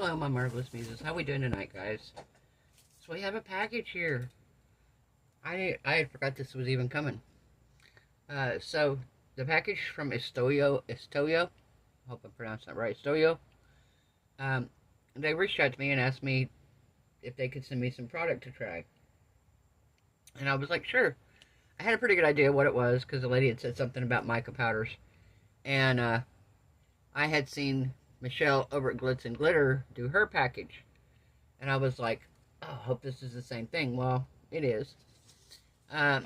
Hello, my marvelous muses. How we doing tonight, guys? So we have a package here. I forgot this was even coming. So the package from Istoyo. I hope I pronounced that right. Istoyo. They reached out to me and asked me if they could send me some product to try. And I was like, sure. I had a pretty good idea what it was because the lady had said something about mica powders. And I had seen Michelle over at Glitz and Glitter do her package. And I was like, oh, I hope this is the same thing. Well, it is. I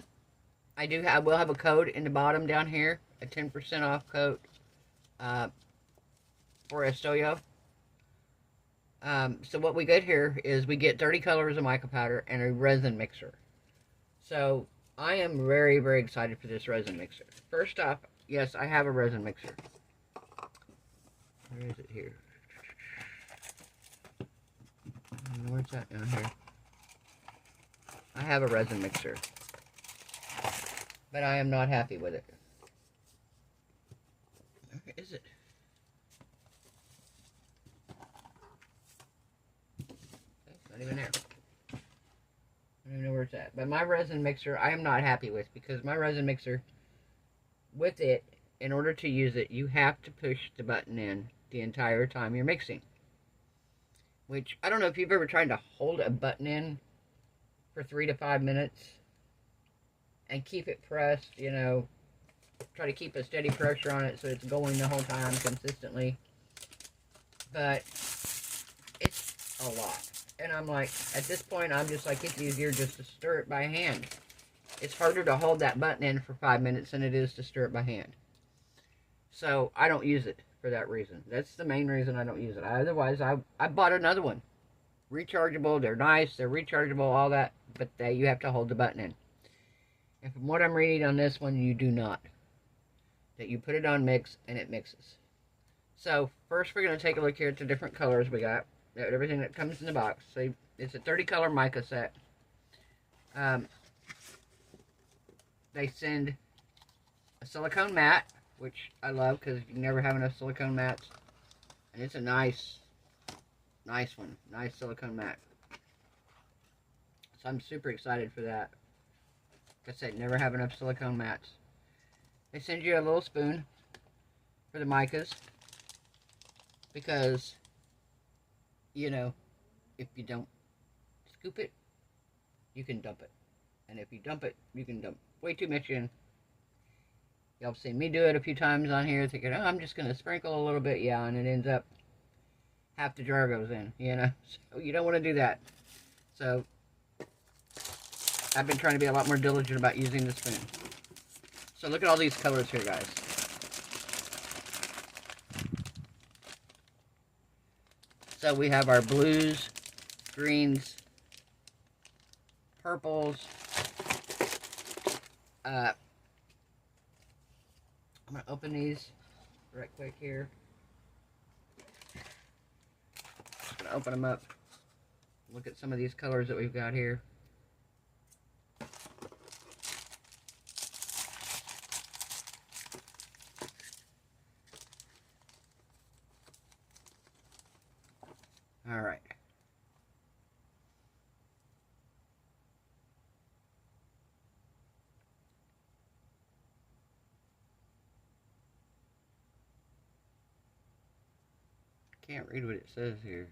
will have a code in the bottom down here, a 10% off code for Istoyo. So what we get here is we get 30 colors of mica powder and a resin mixer. So I am very, very excited for this resin mixer. First off, yes, I have a resin mixer. Where is it here? Where's that down here? I have a resin mixer, but I am not happy with it. Where is it? It's not even there. I don't even know where it's at. But my resin mixer, I am not happy with, because my resin mixer, with it, in order to use it, you have to push the button in the entire time you're mixing. Which, I don't know if you've ever tried to hold a button in for 3 to 5 minutes and keep it pressed, you know, try to keep a steady pressure on it so it's going the whole time consistently. But it's a lot. And I'm like, at this point, I'm just like, it's easier just to stir it by hand. It's harder to hold that button in for 5 minutes than it is to stir it by hand. So, I don't use it for that reason. That's the main reason I don't use it. Otherwise, I bought another one. Rechargeable, they're nice, they're rechargeable, all that, but you have to hold the button in. And from what I'm reading on this one, you do not. That you put it on mix, and it mixes. So, first we're going to take a look here at the different colors we got. Everything that comes in the box. So, it's a 30 color mica set. They send a silicone mat, which I love because you never have enough silicone mats. And it's a nice one. Nice silicone mat. So I'm super excited for that. Like I said, never have enough silicone mats. They send you a little spoon for the micas. Because, you know, if you don't scoop it, you can dump it. And if you dump it, you can dump way too much in. Y'all seen me do it a few times on here, thinking, oh, I'm just going to sprinkle a little bit, yeah, and it ends up half the jar goes in, you know. So you don't want to do that. So I've been trying to be a lot more diligent about using the spoon. So look at all these colors here, guys. So we have our blues, greens, purples. I'm going to open these right quick here. Just going to open them up. Look at some of these colors that we've got here. All right. Can't read what it says here.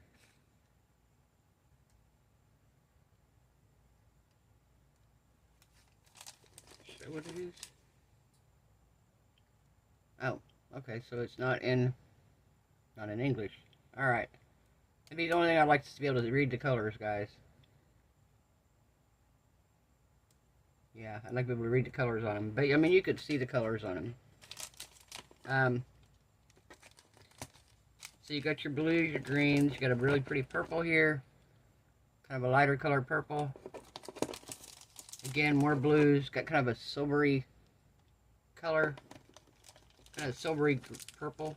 Show what it is. Oh, okay, so it's not in English. All right. Maybe the only thing I'd like is to be able to read the colors, guys. Yeah, I'd like to be able to read the colors on them. But, I mean, you could see the colors on them. So you got your blues, your greens. You got a really pretty purple here. Kind of a lighter colored purple. Again, more blues. Got kind of a silvery color. Kind of silvery purple.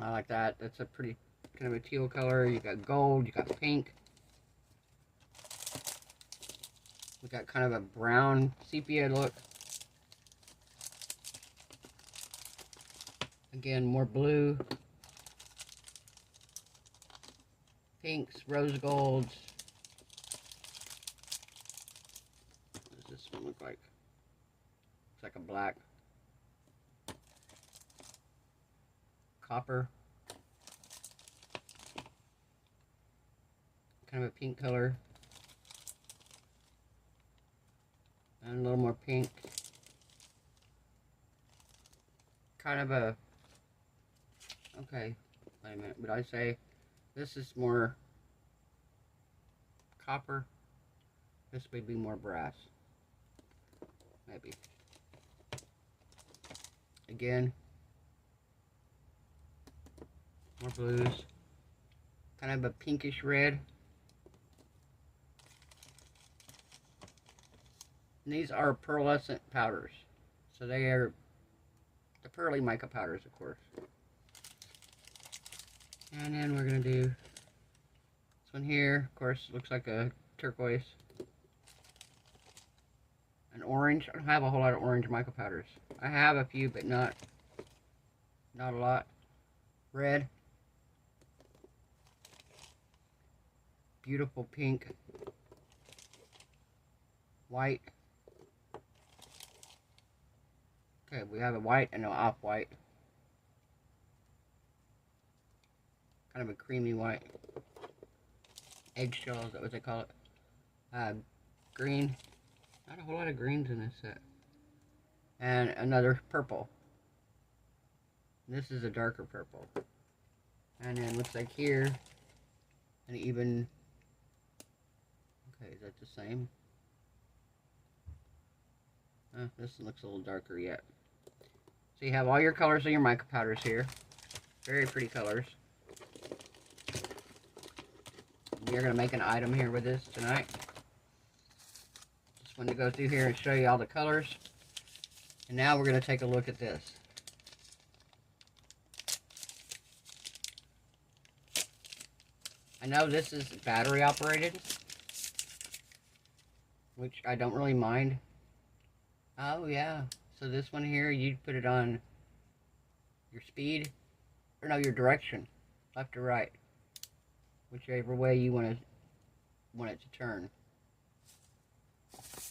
I like that. That's a pretty kind of a teal color. You got gold. You got pink. We got kind of a brown sepia look. Again, more blue. pinks, rose golds. What does this one look like? Looks like a black. Copper. Kind of a pink color. And a little more pink. Kind of a... Okay, wait a minute. Would I say this is more copper? This would be more brass. Maybe. Again, more blues. Kind of a pinkish red. And these are pearlescent powders. So they are the pearly mica powders, of course. And then we're going to do this one here. Of course, looks like a turquoise. An orange. I don't have a whole lot of orange mica powders. I have a few, but not a lot. Red. Beautiful pink. White. Okay, we have a white and an off-white. Kind of a creamy white. Eggshell, is that what they call it? Green. Not a whole lot of greens in this set. And another purple. This is a darker purple. And then looks like here, an even... Okay, is that the same? This looks a little darker yet. So you have all your colors of your mica powders here. Very pretty colors. We're going to make an item here with this tonight. Just wanted to go through here and show you all the colors. And now we're going to take a look at this. I know this is battery operated, which I don't really mind. Oh yeah, so this one here, you'd put it on your speed, or no, your direction, left or right, whichever way you want it to turn.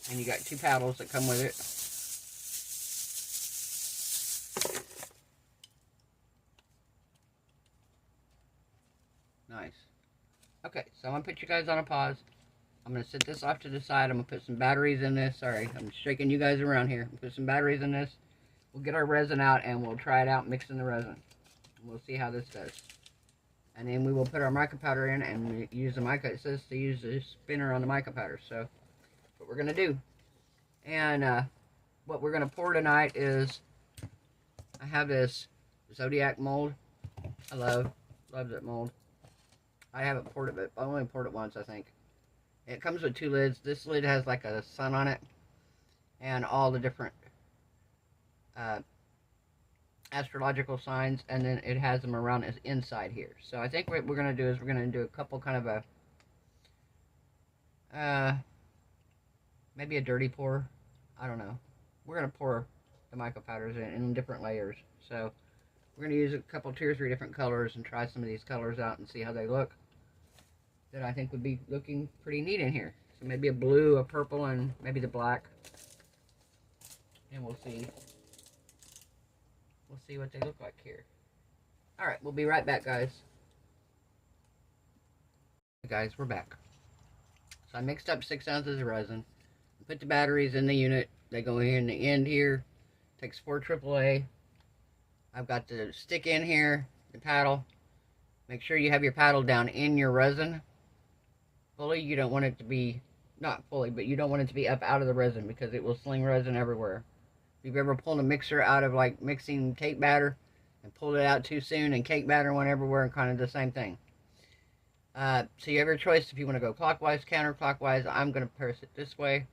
And you got two paddles that come with it. Nice. Okay, so I'm going to put you guys on a pause. I'm going to set this off to the side. I'm going to put some batteries in this. Sorry, I'm shaking you guys around here. Put some batteries in this. We'll get our resin out and we'll try it out mixing the resin. We'll see how this does. And then we will put our mica powder in and use the mica. It says to use the spinner on the mica powder. So, that's what we're going to do. And what we're going to pour tonight is, I have this Zodiac mold. I love that mold. I haven't poured it, but I only poured it once, I think. It comes with two lids. This lid has like a sun on it and all the different astrological signs, and then it has them around as inside here. So I think what we're going to do is we're going to do a couple kind of a maybe a dirty pour. I don't know. We're going to pour the mica powders in different layers. So we're going to use a couple, 2 or 3 different colors and try some of these colors out and see how they look. That I think would be looking pretty neat in here. So maybe a blue, a purple, and maybe the black. And we'll see. We'll see what they look like here. Alright, we'll be right back, guys. Guys, we're back. So I mixed up 6 ounces of resin. Put the batteries in the unit. They go in the end here. Takes 4 AAA. I've got the stick in here, the paddle. Make sure you have your paddle down in your resin. Fully, you don't want it to be, not fully, but you don't want it to be up out of the resin because it will sling resin everywhere. If you've ever pulled a mixer out of like mixing cake batter and pulled it out too soon and cake batter went everywhere, and kind of the same thing. So you have your choice if you want to go clockwise, counterclockwise. I'm going to press it this way.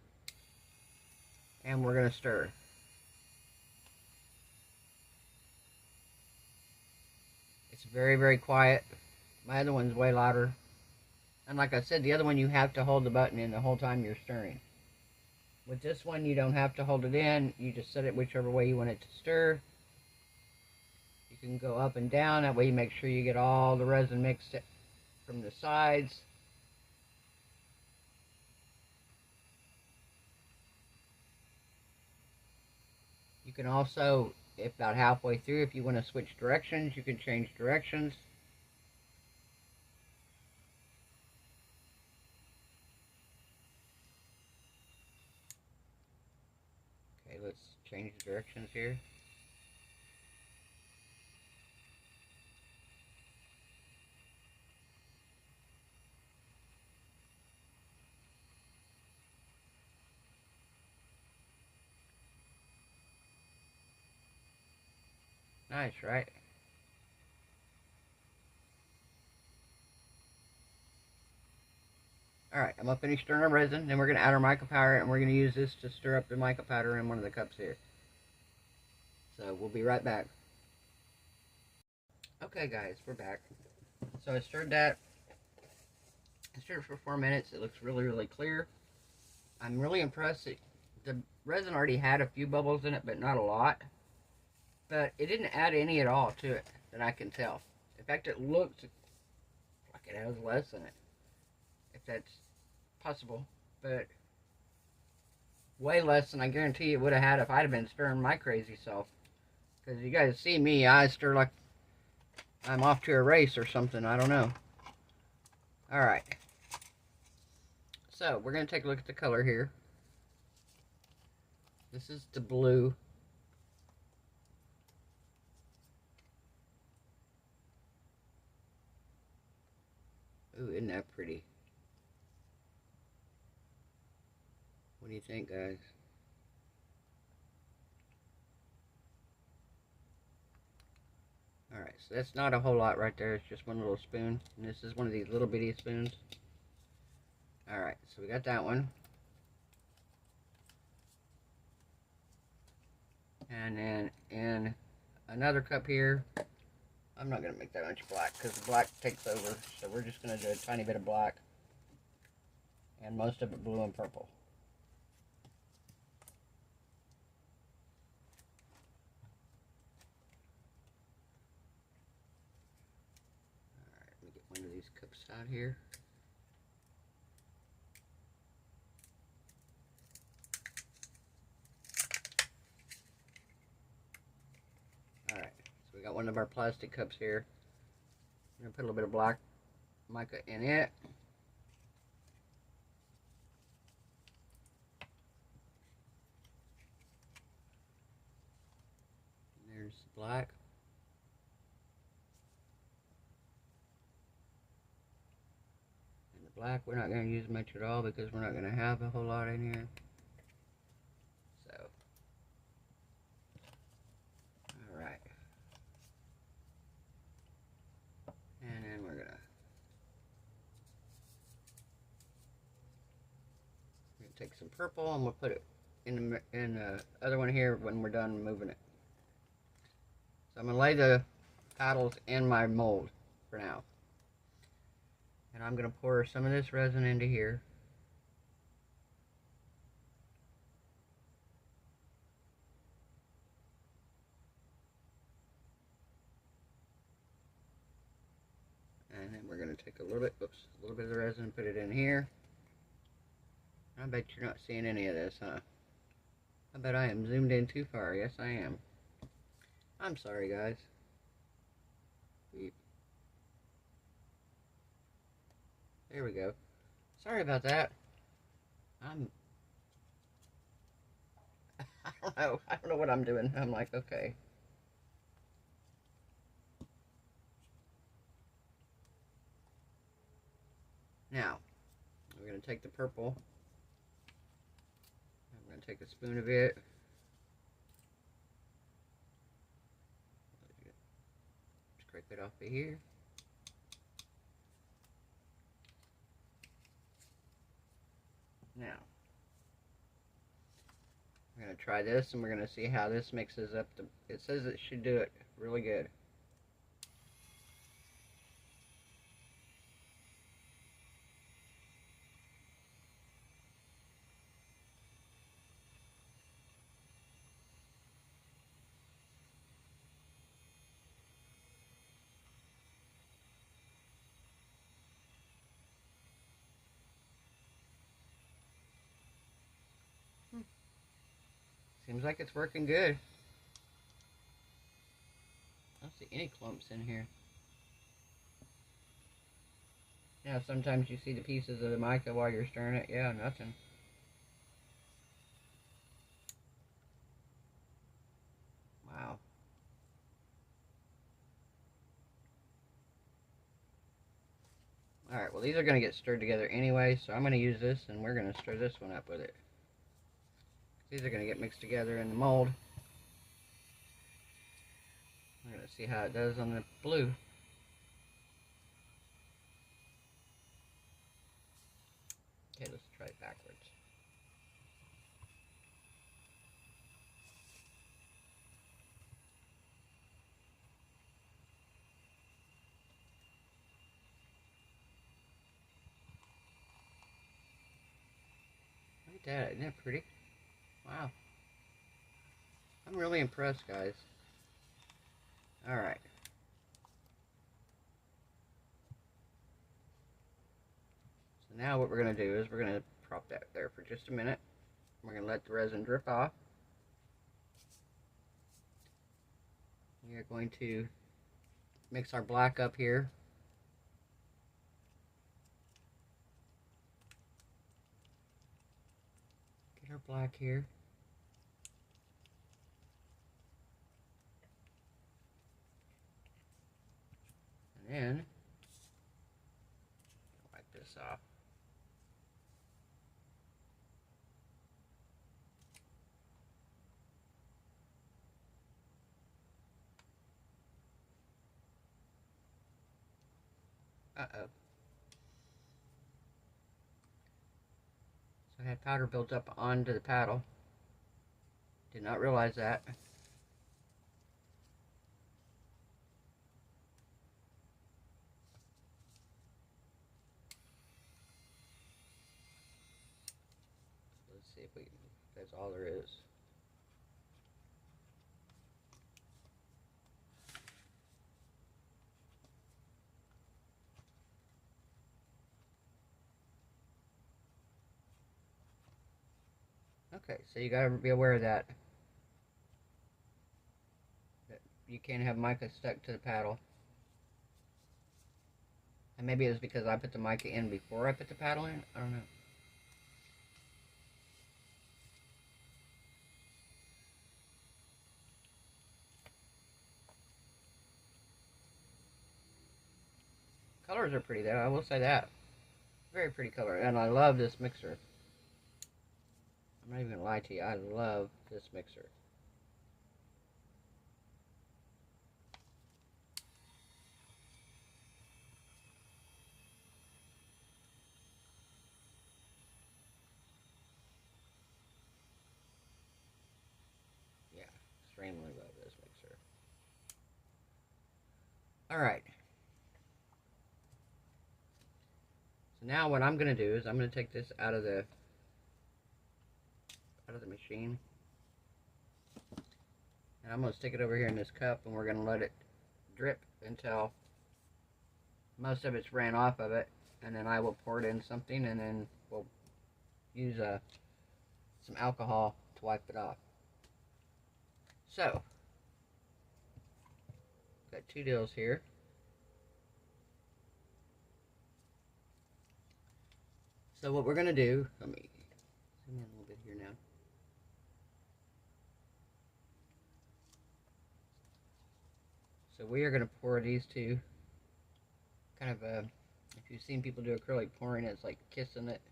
And we're going to stir. It's very, very quiet. My other one's way louder. And like I said, the other one you have to hold the button in the whole time you're stirring. With this one, you don't have to hold it in. You just set it whichever way you want it to stir. You can go up and down. That way you make sure you get all the resin mixed from the sides. You can also, if about halfway through, if you want to switch directions, you can change directions. Okay, let's change directions here. Nice, right? Alright, I'm going to finish stirring our resin. Then we're going to add our mica powder, and we're going to use this to stir up the mica powder in one of the cups here. So we'll be right back. Okay, guys, we're back. So I stirred that. I stirred it for 4 minutes. It looks really, really clear. I'm really impressed. The resin already had a few bubbles in it, but not a lot. But it didn't add any at all to it that I can tell. In fact, it looks like it has less in it, if that's possible. But way less than I guarantee it would have had if I'd have been stirring my crazy self. Because you guys see me, I stir like I'm off to a race or something. I don't know. Alright. So, we're going to take a look at the color here. This is the blue. Ooh, isn't that pretty? What do you think, guys? Alright, so that's not a whole lot right there. It's just one little spoon. And this is one of these little bitty spoons. Alright, so we got that one. And then in another cup here, I'm not going to make that much black because the black takes over. So we're just going to do a tiny bit of black. And most of it blue and purple. Alright, let me get one of these cups out here. Alright, so we got one of our plastic cups here. I'm going to put a little bit of black mica in it. And there's the black. And the black we're not going to use much at all because we're not going to have a whole lot in here. So, alright. And then we're gonna take some purple and we'll put it in the other one here when we're done moving it. So I'm gonna lay the paddles in my mold for now. And I'm gonna pour some of this resin into here. And then we're going to take a little bit of the resin and put it in here. I bet you're not seeing any of this, huh? I bet I am zoomed in too far. Yes, I am. I'm sorry, guys. Beep. There we go. Sorry about that. I don't know. I don't know what I'm doing. I'm like, okay. Now, we're going to take the purple. I'm going to take a spoon of it. Scrape it off of here. Now, we're going to try this and we're going to see how this mixes up. It says it should do it really good. Seems like it's working good. I don't see any clumps in here. Yeah, sometimes you see the pieces of the mica while you're stirring it. Yeah, nothing. Wow. Alright, well these are going to get stirred together anyway, so I'm going to use this and we're going to stir this one up with it. These are going to get mixed together in the mold. We're going to see how it does on the blue. Okay, let's try it backwards. Look at that, isn't that pretty? Wow. I'm really impressed, guys. Alright. So now what we're going to do is we're going to prop that there for just a minute. We're going to let the resin drip off. We are going to mix our black up here. Get our black here. And then, wipe this off. Uh-oh. So I had powder built up onto the paddle. Did not realize that. Let's see if that's all there is. Okay, so you gotta be aware of that. You can't have mica stuck to the paddle. And maybe it was because I put the mica in before I put the paddle in. I don't know. Colors are pretty though, I will say that. Very pretty color, and I love this mixer. I'm not even gonna lie to you, I love this mixer. Yeah, extremely love this mixer. Alright. So now what I'm gonna do is I'm gonna take this out of the machine. And I'm gonna stick it over here in this cup and we're gonna let it drip until most of it's ran off of it, and then I will pour it in something and then we'll use some alcohol to wipe it off. So, got two deals here. So what we're gonna do, let me zoom in a little bit here now. So we are gonna pour these two, kind of if you've seen people do acrylic pouring, it's like kissing it.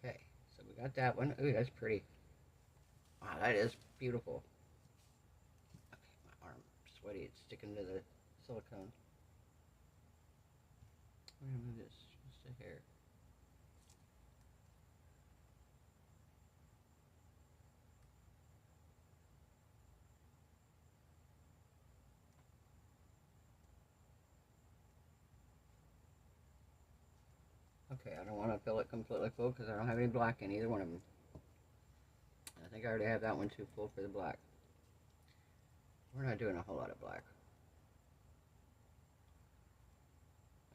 Okay, so we got that one. Ooh, that's pretty. Wow, that is beautiful. Okay, my arm sweaty. It's sticking to the silicone. I'm going to move this just a hair. Okay, I don't want to fill it completely full because I don't have any black in either one of them. I think I already have that one too full for the black. We're not doing a whole lot of black.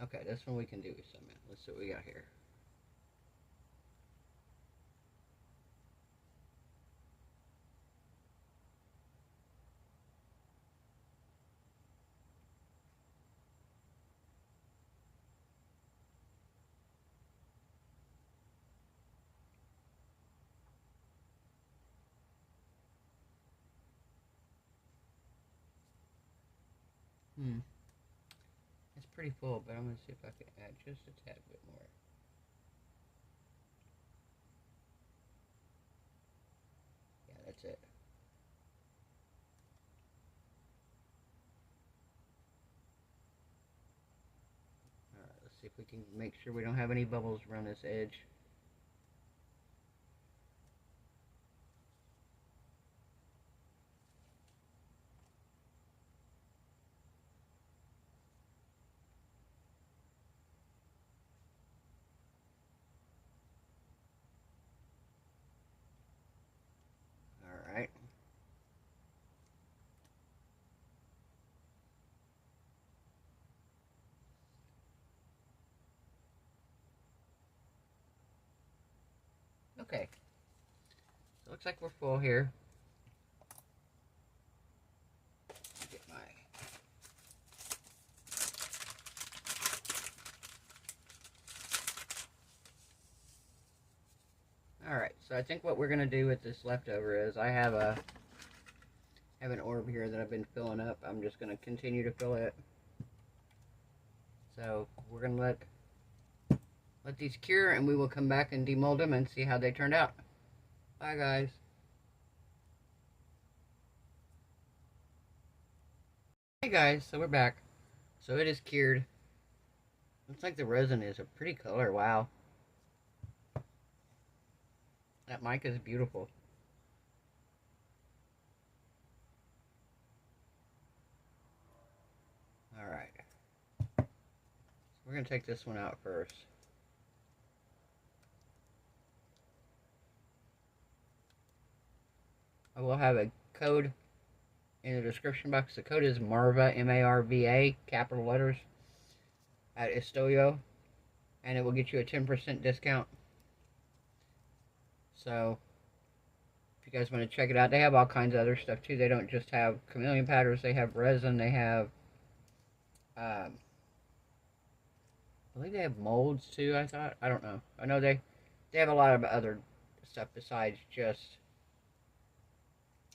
Okay, this one we can do some. Let's see what we got here. It's pretty full, but I'm going to see if I can add just a tad bit more. Yeah, that's it. Alright, let's see if we can make sure we don't have any bubbles around this edge. Alright. Okay. So it looks like we're full here. Get my... Alright, so I think what we're going to do with this leftover is I have an orb here that I've been filling up. I'm just going to continue to fill it. So we're going to let these cure, and we will come back and demold them and see how they turned out. Bye, guys. Hey, guys. So we're back. So it is cured. Looks like the resin is a pretty color. Wow. That mica is beautiful. Alright. So we're going to take this one out first. I will have a code in the description box. The code is Marva, M-A-R-V-A, capital letters, at Istoyo, and it will get you a 10% discount. So, if you guys want to check it out, they have all kinds of other stuff too. They don't just have chameleon patterns, they have resin, they have, I believe they have molds too, I don't know. I know they have a lot of other stuff besides just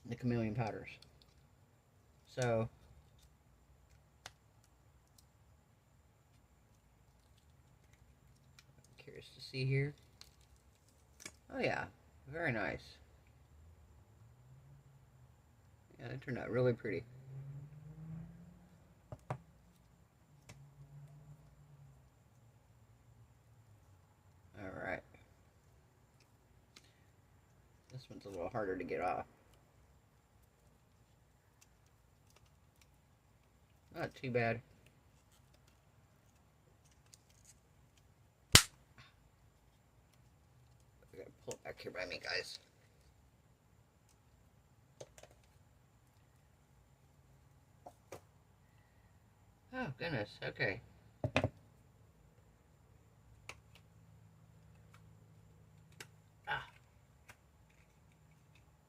the chameleon powders. So, I'm curious to see here. Oh yeah, very nice. Yeah, that turned out really pretty. Alright. This one's a little harder to get off. Not too bad. I gotta pull it back here by me, guys. Oh, goodness. Okay.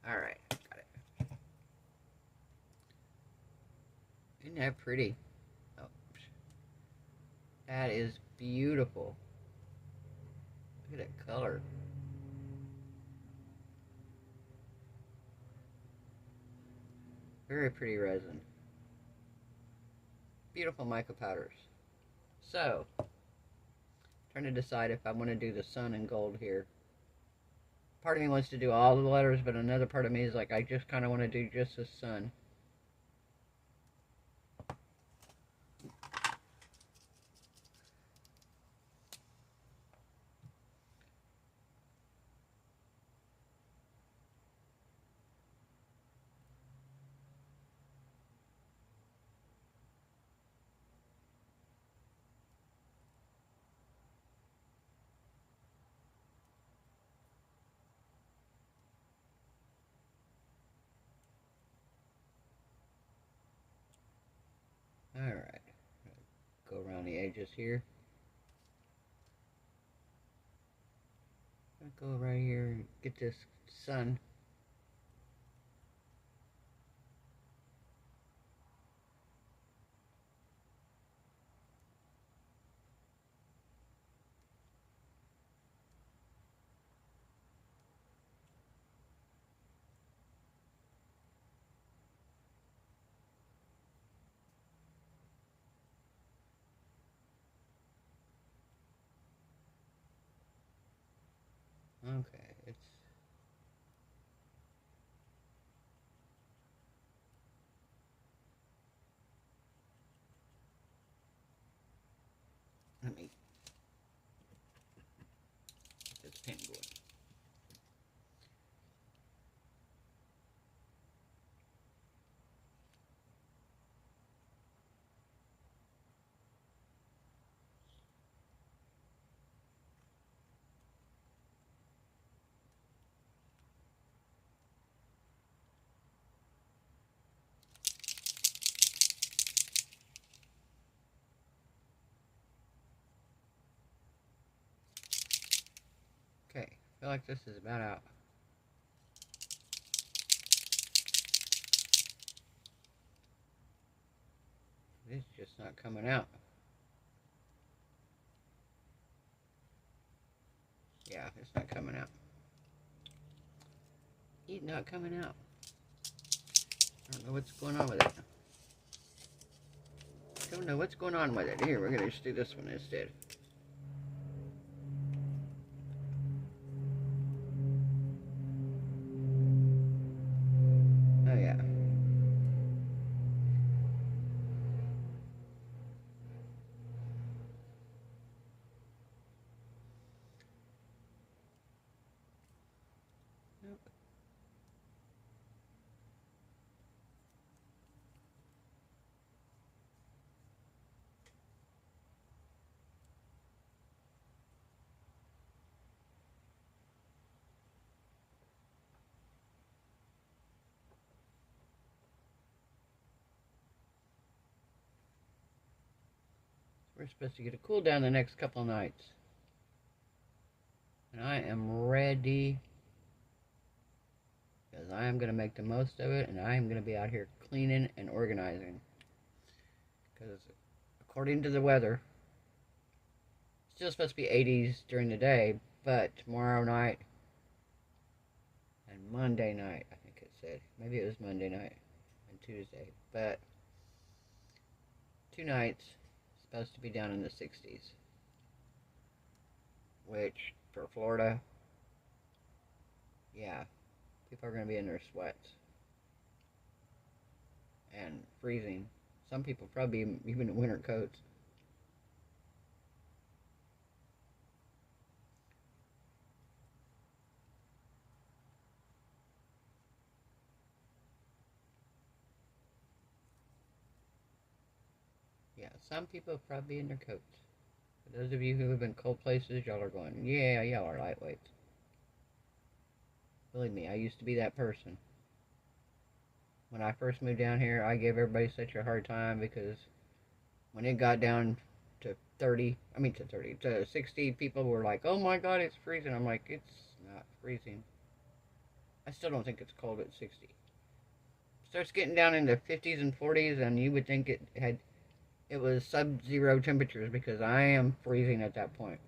Alright, got it. Isn't that pretty? Oh, that is beautiful. Look at that color. Very pretty resin. Beautiful mica powders. So, trying to decide if I want to do the sun and gold here. Part of me wants to do all the letters, but another part of me is like, I just kind of want to do just the sun. edges here. I'm gonna go right here and get this sun. Okay, let me get this pen going. Okay, I feel like this is about out. It's just not coming out. Yeah, it's not coming out. It's not coming out. I don't know what's going on with it. Don't know what's going on with it. Here, we're gonna just do this one instead. Oh yeah. Nope. We're supposed to get a cool down the next couple nights. And I am ready, because I am going to make the most of it, and I am going to be out here cleaning and organizing. Because according to the weather, it's still supposed to be 80s during the day, but tomorrow night and Monday night, I think it said. Maybe it was Monday night and Tuesday, but 2 nights supposed to be down in the 60s, which for Florida, yeah, people are going to be in their sweats and freezing. Some people probably even in winter coats. Yeah, some people probably in their coats. For those of you who live in cold places, y'all are going, yeah, y'all are lightweights. Believe me, I used to be that person. When I first moved down here, I gave everybody such a hard time because when it got down to 60, people were like, oh my god, it's freezing. I'm like, it's not freezing. I still don't think it's cold at 60. It starts getting down into 50s and 40s, and you would think it was sub-zero temperatures, because I am freezing at that point.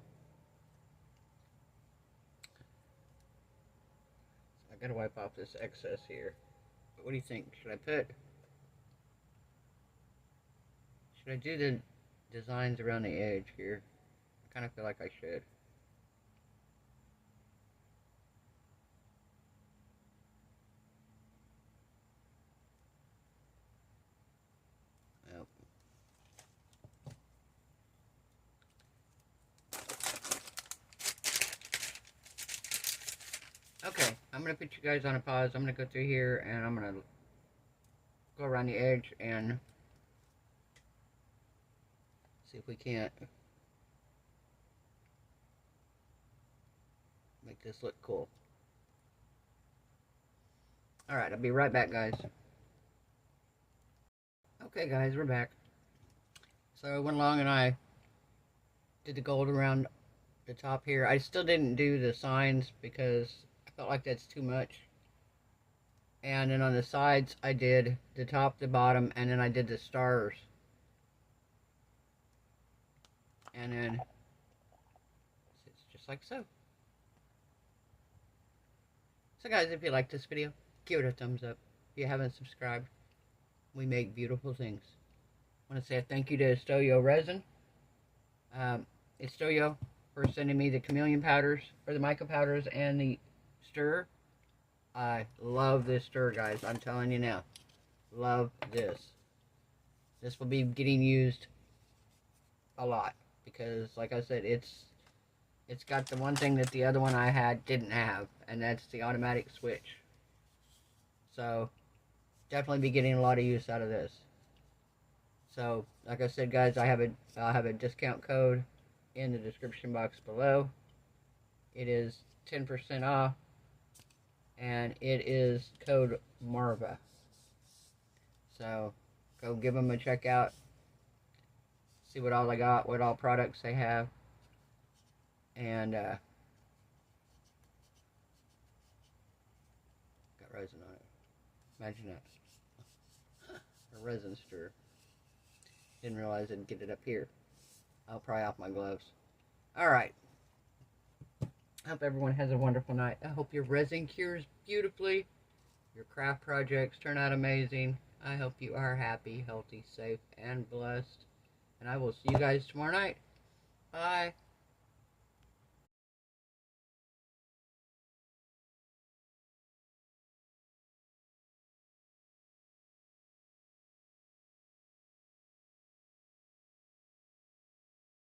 So I gotta wipe off this excess here. But what do you think? Should I do the designs around the edge here? I kind of feel like I should. Nope. Okay, I'm going to put you guys on a pause. I'm going to go through here and I'm going to go around the edge and see if we can't make this look cool. Alright, I'll be right back, guys. Okay, guys, we're back. So I went along and I did the gold around the top here. I still didn't do the signs because I felt like that's too much. And then on the sides, I did the top, the bottom, and then I did the stars. And then it's just like so. So guys, if you like this video, give it a thumbs up. If you haven't subscribed, we make beautiful things. I want to say a thank you to Istoyo Resin. Istoyo for sending me the chameleon powders, or the mica powders, and the stir. I love this stir, guys. I'm telling you now. Love this. This will be getting used a lot because, like I said, it's got the one thing that the other one I had didn't have, and that's the automatic switch. So definitely be getting a lot of use out of this. So, like I said, guys, I'll have a discount code in the description box below. It is 10% off, and it is code Marva. So go give them a check out. See what all they got, what all products they have, and got resin on it. Imagine that. A resin stir. Didn't realize I'd get it up here. I'll pry off my gloves. Alright. I hope everyone has a wonderful night. I hope your resin cures beautifully. Your craft projects turn out amazing. I hope you are happy, healthy, safe, and blessed. And I will see you guys tomorrow night. Bye.